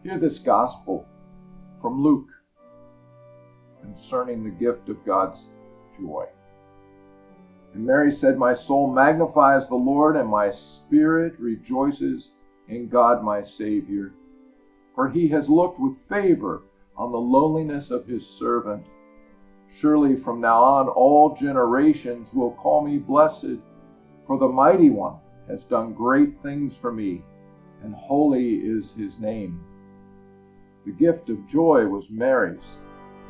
Hear this gospel from Luke concerning the gift of God's joy. And Mary said, "My soul magnifies the Lord, and my spirit rejoices in God my Savior. For he has looked with favor on the lowliness of his servant. Surely from now on all generations will call me blessed, for the Mighty One has done great things for me, and holy is his name." The gift of joy was Mary's.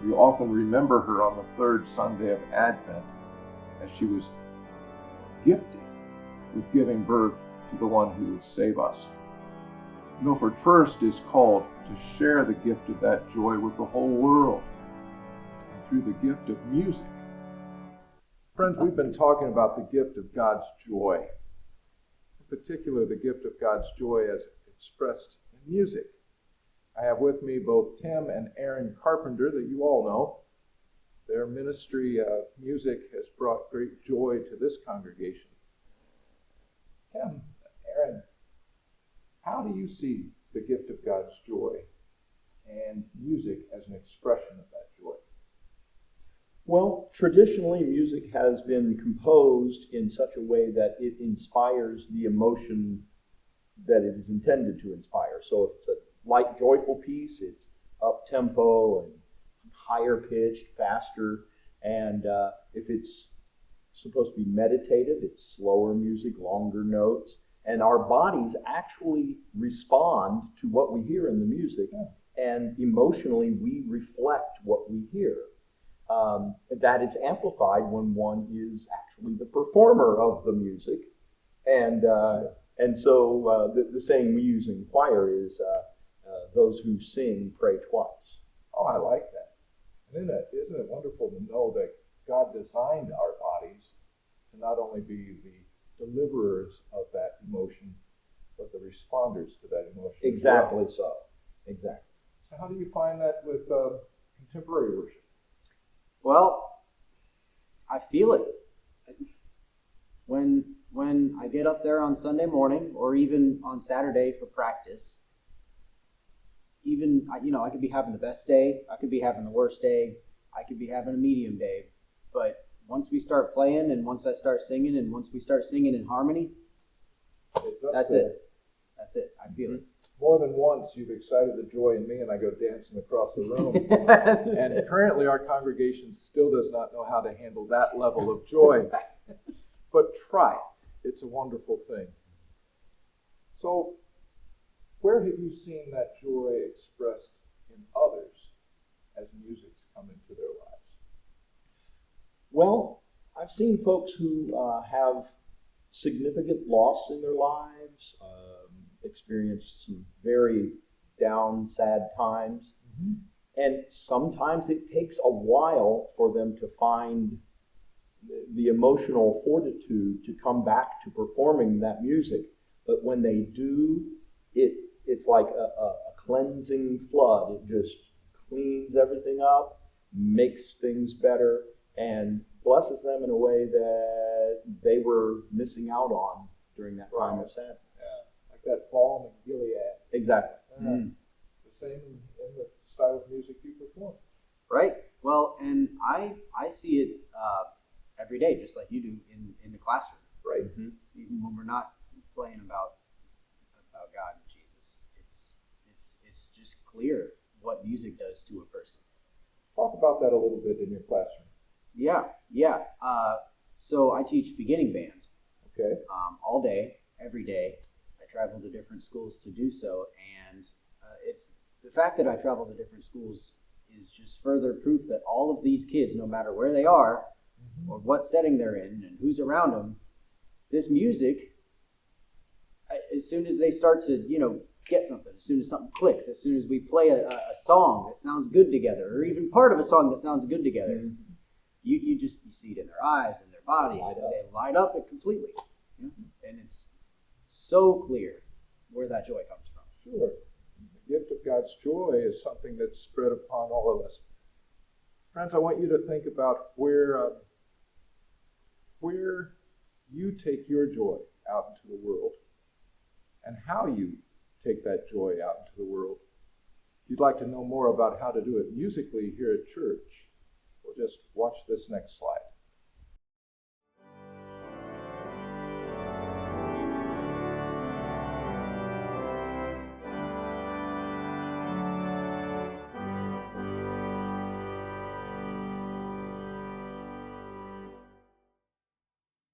We often remember her on the third Sunday of Advent, as she was gifted with giving birth to the one who would save us. Milford First is called to share the gift of that joy with the whole world, and through the gift of music. Friends, we've been talking about the gift of God's joy, in particular the gift of God's joy as expressed in music. I have with me both Tim and Aaron Carpenter, that you all know. Their ministry of music has brought great joy to this congregation. Tim, Aaron, how do you see the gift of God's joy and music as an expression of that joy? Well, traditionally, music has been composed in such a way that it inspires the emotion that it is intended to inspire. So if it's a light, joyful piece, it's up-tempo and higher pitched, faster, and if it's supposed to be meditative, it's slower music, longer notes, and our bodies actually respond to what we hear in the music, and emotionally we reflect what we hear. That is amplified when one is actually the performer of the music, and so the saying we use in choir is, "Those who sing pray twice." Oh, I like that. And isn't it wonderful to know that God designed our bodies to not only be the deliverers of that emotion, but the responders to that emotion. Exactly so. Exactly. So how do you find that with contemporary worship? Well, I feel it. When I get up there on Sunday morning, or even on Saturday for practice, I could be having the best day, I could be having the worst day, I could be having a medium day, but once we start playing, and once I start singing, and once we start singing in harmony, that's it. That's it. I feel it. More than once, you've excited the joy in me, and I go dancing across the room. And currently, our congregation still does not know how to handle that level of joy. But try it. It's a wonderful thing. So, where have you seen that joy expressed in others as music's come into their lives? Well, I've seen folks who have significant loss in their lives, experienced some very down, sad times, and sometimes it takes a while for them to find the emotional fortitude to come back to performing that music. But when they do, it's like a cleansing flood. It just cleans everything up, makes things better, and blesses them in a way that they were missing out on during that time of sadness. Yeah, like that balm in Gilead. Exactly. The same in the style of music you perform. Right? Well, and I see it every day, just like you do in the classroom. Right. Even when we're not playing about God and Jesus, it's just clear what music does to a person. Talk about that a little bit in your classroom. Yeah. So I teach beginning band. Okay. All day, every day. I travel to different schools to do so, and it's the fact that I travel to different schools is just further proof that all of these kids, no matter where they are, or what setting they're in, and who's around them, this music, as soon as they start to, get something, as soon as something clicks, as soon as we play a song that sounds good together, or even part of a song that sounds good together, you see it in their eyes and their bodies. They light up it completely. And it's so clear where that joy comes from. Sure. The gift of God's joy is something that's spread upon all of us. Friends, I want you to think about where you take your joy out into the world, and how you take that joy out into the world. If you'd like to know more about how to do it musically here at church, well, just watch this next slide.